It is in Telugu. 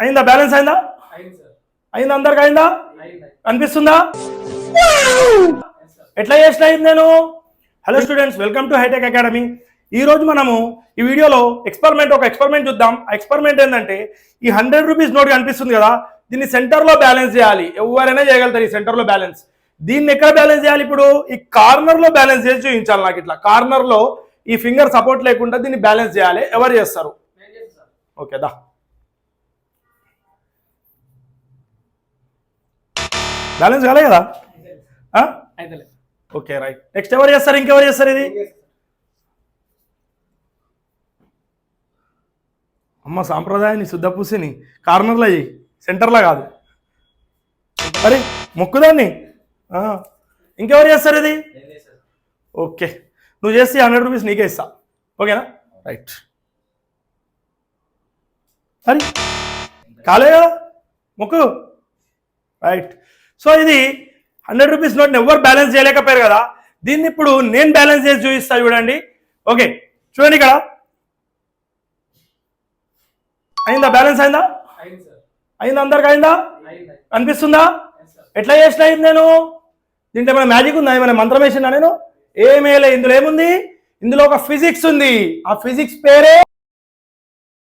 అయిందా? బ్యాలెన్స్ అయిందా? అయిందా? అందరికి అయిందా? అనిపిస్తుందా? ఎట్లా చేసిన అయింది నేను? Hello students, welcome to Hitech Academy. ఈ రోజు మనము ఈ వీడియోలో ఒక ఎక్స్పెరిమెంట్ చూద్దాం. ఆ ఎక్స్పెరిమెంట్ ఏంటంటే, ఈ 100 రూపీస్ నోట్ కనిపిస్తుంది కదా, దీన్ని సెంటర్లో బ్యాలెన్స్ చేయాలి. ఎవరైనా చేయగలుగుతారు ఈ సెంటర్లో బ్యాలెన్స్. దీన్ని ఎక్కడ బ్యాలెన్స్ చేయాలి? ఇప్పుడు ఈ కార్నర్లో బ్యాలెన్స్ చేసి చూపించాలి. నాకు ఇట్లా కార్నర్లో ఈ ఫింగర్ సపోర్ట్ లేకుండా దీన్ని బ్యాలెన్స్ చేయాలి. ఎవరు చేస్తారు? ఓకే దా. బ్యాలెన్స్ కాలే కదా? Okay right. నెక్స్ట్ ఎవరు చేస్తారు? ఇంకెవరు చేస్తారు? ఇది అమ్మ సాంప్రదాయాన్ని శుద్ధ పూసిని కార్నర్లో అయ్యి, సెంటర్లో కాదు. మరి మొక్కుదాన్ని ఇంకెవరు చేస్తారు ఇది? ఓకే, నువ్వు చేస్తే 100 రూపీస్ నీకే ఇస్తా. ఓకేనా? రైట్. మరి కాలే కదా మొక్కు. రైట్. సో ఇది 100 రూపీస్ నోట్ని ఎవరు బ్యాలెన్స్ చేయలేకపోయారు కదా, దీన్ని ఇప్పుడు నేను బ్యాలెన్స్ చేసి చూపిస్తా. చూడండి. ఓకే, చూడండి ఇక్కడ. అయిందా? బ్యాలెన్స్ అయిందా? అయిందా? అందరికి అయిందా? అనిపిస్తుందా? ఎట్లా చేసిన అయింది నేను? దీంట్లో ఏమైనా మ్యాజిక్ ఉందా? ఏమైనా మంత్రం వేసిందా నేను? ఏమేలే. ఇందులో ఏముంది? ఇందులో ఒక ఫిజిక్స్ ఉంది. ఆ ఫిజిక్స్ పేరే